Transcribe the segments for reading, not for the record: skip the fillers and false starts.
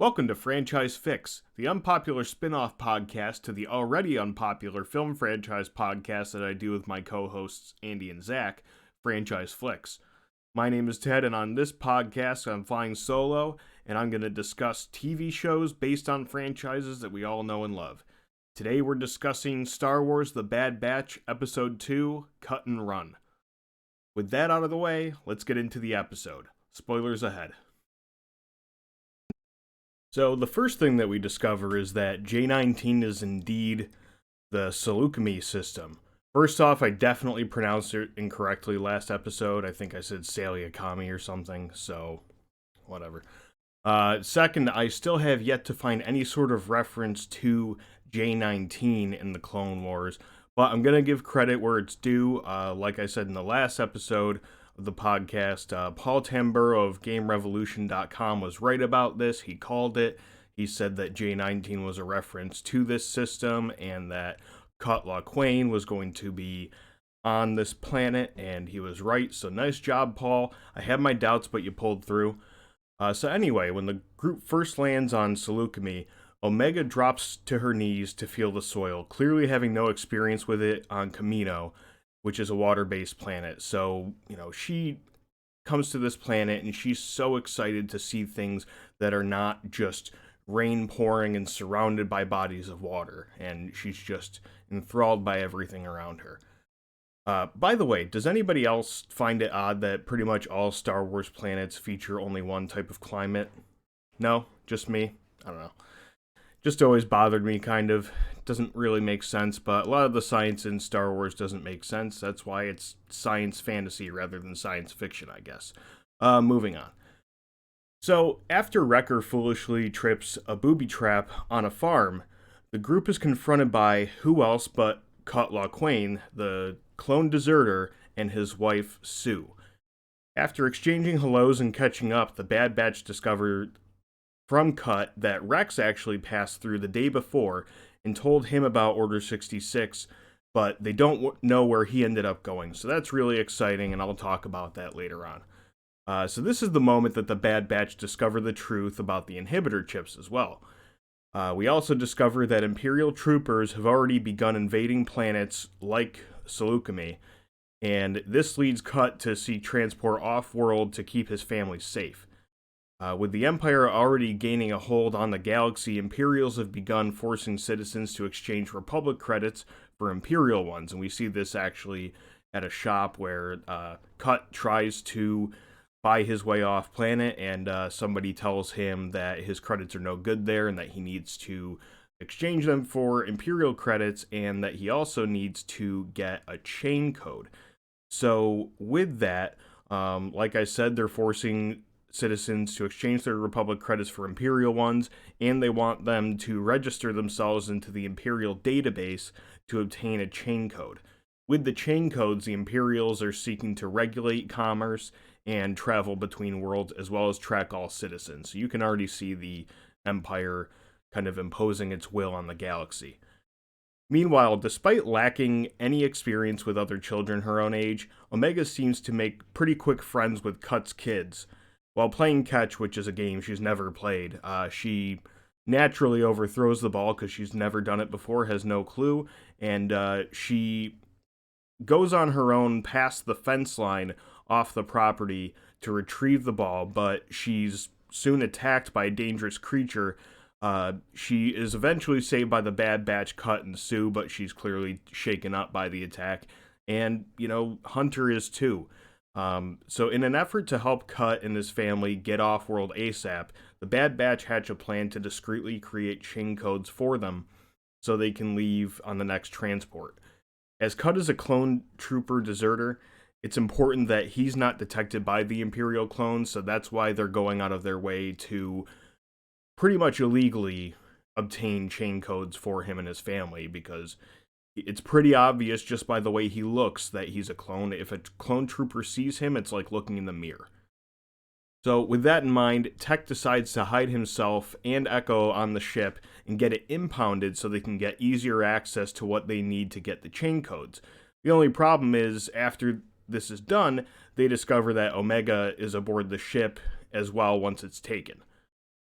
Welcome to Franchise Fix, the unpopular spin-off podcast to the already unpopular film franchise podcast that I do with my co-hosts Andy and Zach, Franchise Flicks. My name is Ted, and on this podcast I'm flying solo, and I'm going to discuss TV shows based on franchises that we all know and love. Today we're discussing Star Wars The Bad Batch S02, Cut and Run. With that out of the way, let's get into the episode. Spoilers ahead. So the first thing that we discover is that J19 is indeed the Seleucami system. First off, I definitely pronounced it incorrectly last episode. I think I said Saliakami or something, so whatever. Second, I still have yet to find any sort of reference to J19 in the Clone Wars, but I'm going to give credit where it's due. Like I said in the last episode of the podcast, Paul Tamburo of GameRevolution.com was right about this. He called it. He said that J19 was a reference to this system and that Cutlaw Quain was going to be on this planet, and he was right. So nice job, Paul. I had my doubts, but you pulled through. So anyway, when the group first lands on Seleucami, Omega drops to her knees to feel the soil, clearly having no experience with it on Kamino, which is a water-based planet. So, she comes to this planet and she's so excited to see things that are not just rain pouring and surrounded by bodies of water. And she's just enthralled by everything around her. By the way, does anybody else find it odd that pretty much all Star Wars planets feature only one type of climate? No? Just me? I don't know. Just always bothered me, kind of. Doesn't really make sense, but a lot of the science in Star Wars doesn't make sense. That's why it's science fantasy rather than science fiction, I guess. Moving on. So, after Wrecker foolishly trips a booby trap on a farm, the group is confronted by who else but Cutlaw Quain, the clone deserter, and his wife, Sue. After exchanging hellos and catching up, the Bad Batch discovered from Cut that Rex actually passed through the day before and told him about Order 66, but they don't know where he ended up going. So that's really exciting, and I'll talk about that later on. So this is the moment that the Bad Batch discover the truth about the inhibitor chips as well. We also discover that Imperial troopers have already begun invading planets like Seleucami, and this leads Cut to seek transport off-world to keep his family safe. With the Empire already gaining a hold on the galaxy, Imperials have begun forcing citizens to exchange Republic credits for Imperial ones, and we see this actually at a shop where Cut tries to buy his way off planet, and somebody tells him that his credits are no good there and that he needs to exchange them for Imperial credits, and that he also needs to get a chain code. So with that, like I said, they're forcing citizens to exchange their Republic credits for Imperial ones, and they want them to register themselves into the Imperial database to obtain a chain code. With the chain codes, the Imperials are seeking to regulate commerce and travel between worlds, as well as track all citizens. So you can already see the Empire kind of imposing its will on the galaxy. Meanwhile, despite lacking any experience with other children her own age, Omega seems to make pretty quick friends with Cut's kids. While playing catch, which is a game she's never played, she naturally overthrows the ball because she's never done it before, has no clue, and she goes on her own past the fence line off the property to retrieve the ball, but she's soon attacked by a dangerous creature. She is eventually saved by the Bad Batch, Cut, and Sue, but she's clearly shaken up by the attack, and, Hunter is too. So in an effort to help Cut and his family get off world ASAP, the Bad Batch hatch a plan to discreetly create chain codes for them so they can leave on the next transport. As Cut is a clone trooper deserter, it's important that he's not detected by the Imperial clones, so that's why they're going out of their way to pretty much illegally obtain chain codes for him and his family, because it's pretty obvious just by the way he looks that he's a clone. If a clone trooper sees him, it's like looking in the mirror. So, with that in mind, Tech decides to hide himself and Echo on the ship and get it impounded so they can get easier access to what they need to get the chain codes. The only problem is, after this is done, they discover that Omega is aboard the ship as well once it's taken.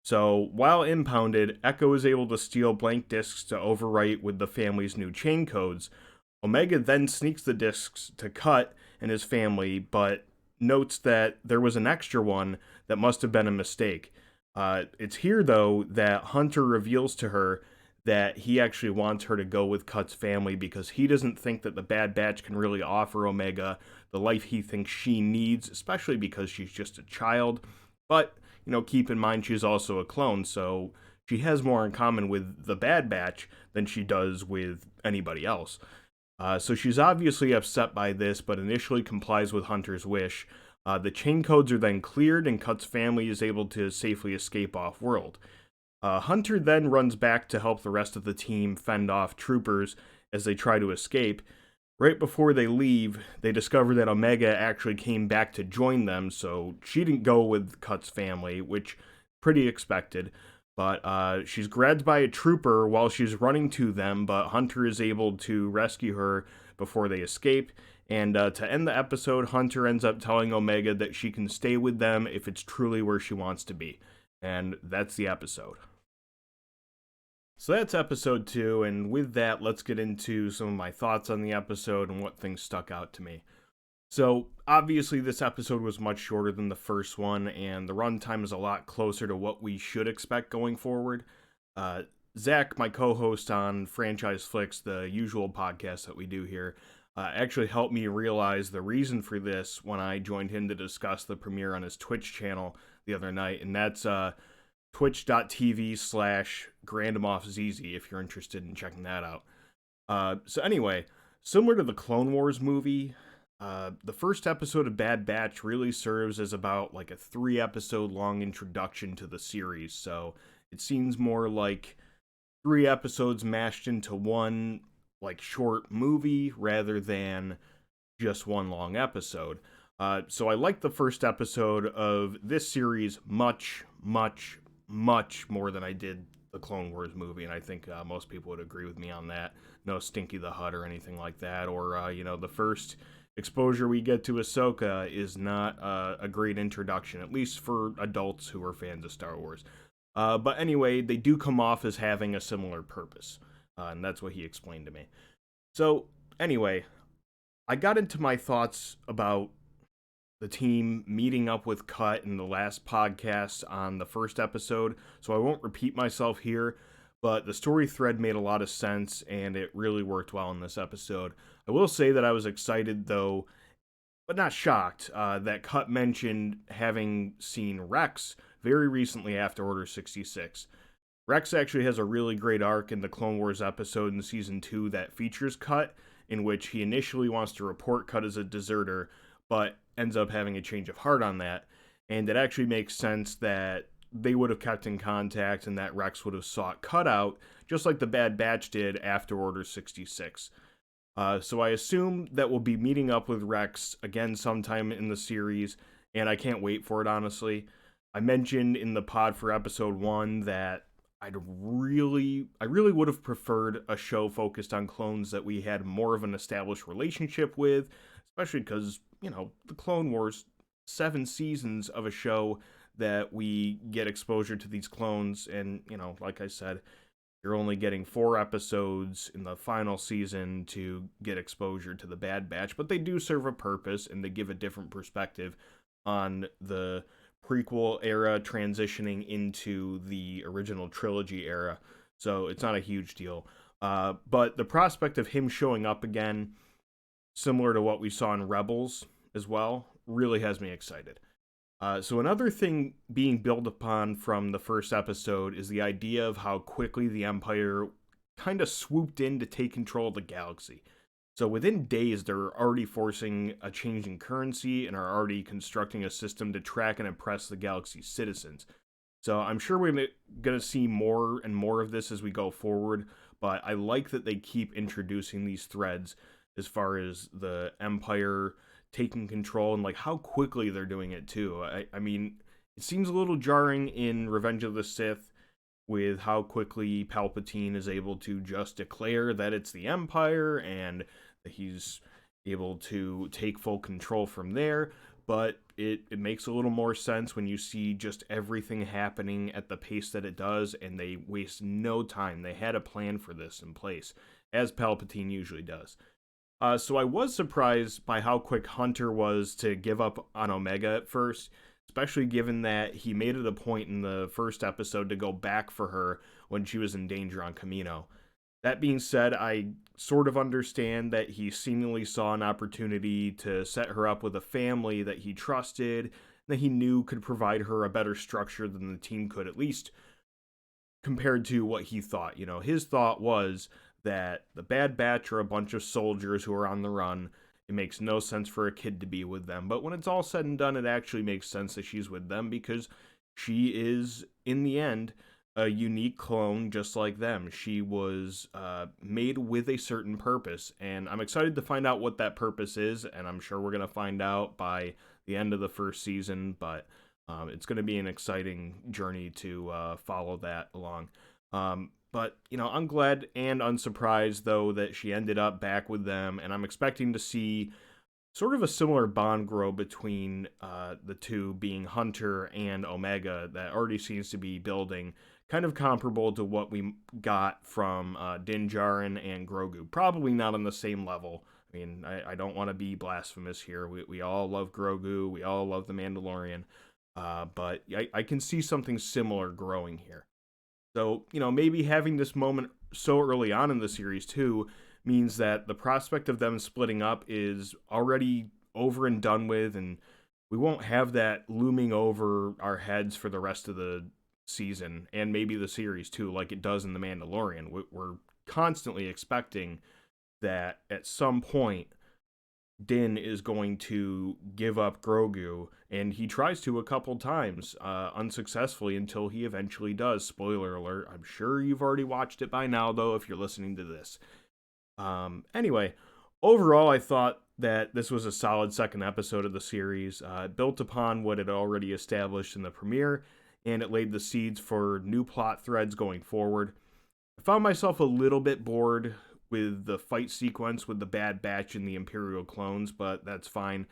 So, while impounded, Echo is able to steal blank discs to overwrite with the family's new chain codes. Omega then sneaks the discs to Cut and his family, but notes that there was an extra one that must have been a mistake. It's here, though, that Hunter reveals to her that he actually wants her to go with Cut's family because he doesn't think that the Bad Batch can really offer Omega the life he thinks she needs, especially because she's just a child. But, keep in mind she's also a clone, so she has more in common with the Bad Batch than she does with anybody else. So she's obviously upset by this, but initially complies with Hunter's wish. The chain codes are then cleared, and Cut's family is able to safely escape off-world. Hunter then runs back to help the rest of the team fend off troopers as they try to escape. Right before they leave, they discover that Omega actually came back to join them, so she didn't go with Cut's family, which pretty expected. But she's grabbed by a trooper while she's running to them, but Hunter is able to rescue her before they escape. And to end the episode, Hunter ends up telling Omega that she can stay with them if it's truly where she wants to be. And that's the episode. So that's episode 2, and with that, let's get into some of my thoughts on the episode and what things stuck out to me. So, obviously, this episode was much shorter than the first one, and the runtime is a lot closer to what we should expect going forward. Zach, my co-host on Franchise Flicks, the usual podcast that we do here, actually helped me realize the reason for this when I joined him to discuss the premiere on his Twitch channel the other night, and that's twitch.tv/GrandMoffZZ if you're interested in checking that out. So anyway, similar to the Clone Wars movie, the first episode of Bad Batch really serves as about like a 3-episode long introduction to the series, so it seems more like 3 episodes mashed into one like short movie rather than just one long episode. So I like the first episode of this series much more than I did the Clone Wars movie, and I think most people would agree with me on that. No Stinky the Hutt or anything like that, or the first exposure we get to Ahsoka is not a great introduction, at least for adults who are fans of Star Wars. But anyway, they do come off as having a similar purpose, and that's what he explained to me. So anyway, I got into my thoughts about the team meeting up with Cut in the last podcast on the first episode, so I won't repeat myself here, but the story thread made a lot of sense, and it really worked well in this episode. I will say that I was excited, though, but not shocked, that Cut mentioned having seen Rex very recently after Order 66. Rex actually has a really great arc in the Clone Wars episode in Season 2 that features Cut, in which he initially wants to report Cut as a deserter, but ends up having a change of heart on that, and it actually makes sense that they would have kept in contact and that Rex would have sought Cut out, just like the Bad Batch did after Order 66. So I assume that we'll be meeting up with Rex again sometime in the series, and I can't wait for it, honestly. I mentioned in the pod for episode 1 that I really would have preferred a show focused on clones that we had more of an established relationship with, especially because, the Clone Wars, 7 seasons of a show that we get exposure to these clones, and, like I said, you're only getting 4 episodes in the final season to get exposure to the Bad Batch, but they do serve a purpose, and they give a different perspective on the prequel era transitioning into the original trilogy era, so it's not a huge deal. But the prospect of him showing up again, similar to what we saw in Rebels as well, really has me excited. So another thing being built upon from the first episode is the idea of how quickly the Empire kind of swooped in to take control of the galaxy. So within days, they're already forcing a change in currency and are already constructing a system to track and impress the galaxy's citizens. So I'm sure we're going to see more and more of this as we go forward, but I like that they keep introducing these threads as far as the Empire taking control and like how quickly they're doing it too. I mean, it seems a little jarring in Revenge of the Sith with how quickly Palpatine is able to just declare that it's the Empire and he's able to take full control from there. But it makes a little more sense when you see just everything happening at the pace that it does, and they waste no time. They had a plan for this in place, as Palpatine usually does. So I was surprised by how quick Hunter was to give up on Omega at first, especially given that he made it a point in the first episode to go back for her when she was in danger on Kamino. That being said, I sort of understand that he seemingly saw an opportunity to set her up with a family that he trusted, that he knew could provide her a better structure than the team could, at least compared to what he thought. You know, his thought was that the Bad Batch are a bunch of soldiers who are on the run. It makes no sense for a kid to be with them. But when it's all said and done, it actually makes sense that she's with them because she is, in the end, a unique clone just like them. She was made with a certain purpose, and I'm excited to find out what that purpose is, and I'm sure we're going to find out by the end of the first season, but it's going to be an exciting journey to follow that along. But, you know, I'm glad and unsurprised, though, that she ended up back with them, and I'm expecting to see sort of a similar bond grow between the two, being Hunter and Omega, that already seems to be building, kind of comparable to what we got from Din Djarin and Grogu. Probably not on the same level. I mean, I don't want to be blasphemous here. We all love Grogu. We all love The Mandalorian. But I can see something similar growing here. So, you know, maybe having this moment so early on in the series, too, means that the prospect of them splitting up is already over and done with, and we won't have that looming over our heads for the rest of the season, and maybe the series, too, like it does in The Mandalorian. We're constantly expecting that at some point, Din is going to give up Grogu, and he tries to a couple times, unsuccessfully, until he eventually does. Spoiler alert. I'm sure you've already watched it by now, though, if you're listening to this. Anyway, overall, I thought that this was a solid second episode of the series. It built upon what it already established in the premiere, and it laid the seeds for new plot threads going forward. I found myself a little bit bored with the fight sequence with the Bad Batch and the Imperial clones, but that's fine.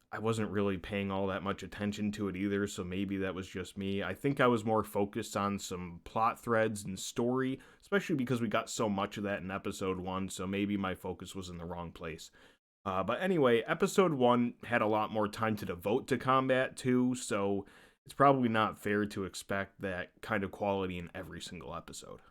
I wasn't really paying all that much attention to it either, so maybe that was just me. I think I was more focused on some plot threads and story, especially because we got so much of that in episode 1, so maybe my focus was in the wrong place. But anyway, episode 1 had a lot more time to devote to combat too, so it's probably not fair to expect that kind of quality in every single episode.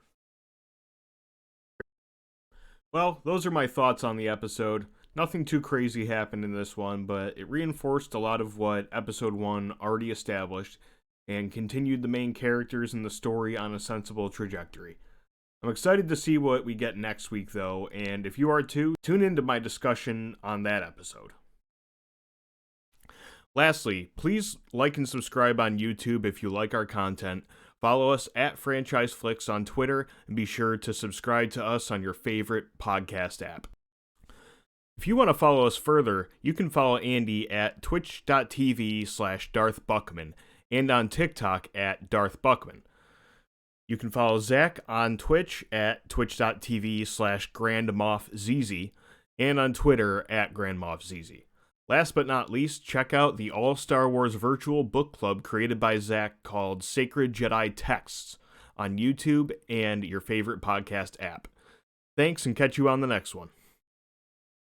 Well, those are my thoughts on the episode. Nothing too crazy happened in this one, but it reinforced a lot of what episode 1 already established and continued the main characters and the story on a sensible trajectory. I'm excited to see what we get next week, though, and if you are too, tune into my discussion on that episode. Lastly, please like and subscribe on YouTube if you like our content. Follow us at Franchise Flicks on Twitter, and be sure to subscribe to us on your favorite podcast app. If you want to follow us further, you can follow Andy at twitch.tv/Darth Buckman and on TikTok at Darth Buckman. You can follow Zach on Twitch at twitch.tv/GrandMoffZZ and on Twitter at GrandMoffZZ. Last but not least, check out the All Star Wars virtual book club created by Zach called Sacred Jedi Texts on YouTube and your favorite podcast app. Thanks, and catch you on the next one.